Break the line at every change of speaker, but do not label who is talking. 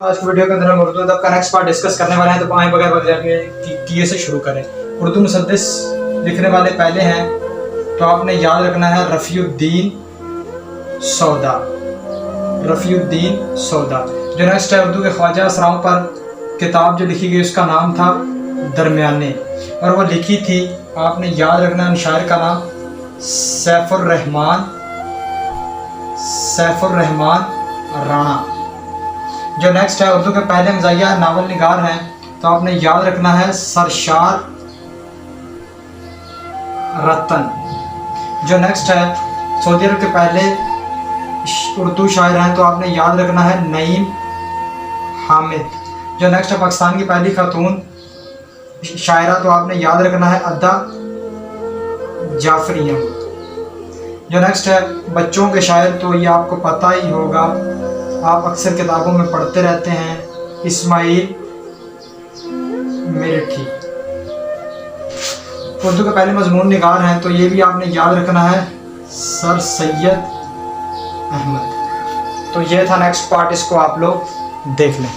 آج کی ویڈیو کے اندر ہم اردو ادب کا نیکسٹ پارٹ ڈسکس کرنے والے ہیں، تو آئیں بغیر وقت کیے سے شروع کریں۔ اردو مسدس لکھنے والے پہلے ہیں تو آپ نے یاد رکھنا ہے رفیع الدین سودا۔ رفیع الدین سودا جو نیکسٹ ہے اردو کے خواجہ اسراؤں پر کتاب جو لکھی گئی اس کا نام تھا درمیانے، اور وہ لکھی تھی آپ نے یاد رکھنا ہے شاعر کا نام سیف الرحمن رانا۔ جو نیکسٹ ہے اردو کے پہلے مزاحیہ ناول نگار ہیں تو آپ نے یاد رکھنا ہے سرشار رتن۔ جو نیکسٹ ہے سعودی عرب کے پہلے اردو شاعر ہیں تو آپ نے یاد رکھنا ہے نعیم حامد۔ جو نیکسٹ ہے پاکستان کی پہلی خاتون شاعرہ تو آپ نے یاد رکھنا ہے ادا جعفریہ۔ جو نیکسٹ ہے بچوں کے شاعر تو یہ آپ کو پتہ ہی ہوگا، آپ اکثر کتابوں میں پڑھتے رہتے ہیں، اسماعیل میرٹھی۔ اردو کے پہلے مضمون نگار ہیں تو یہ بھی آپ نے یاد رکھنا ہے سر سید احمد۔ تو یہ تھا نیکسٹ پارٹ، اس کو آپ لوگ دیکھ لیں۔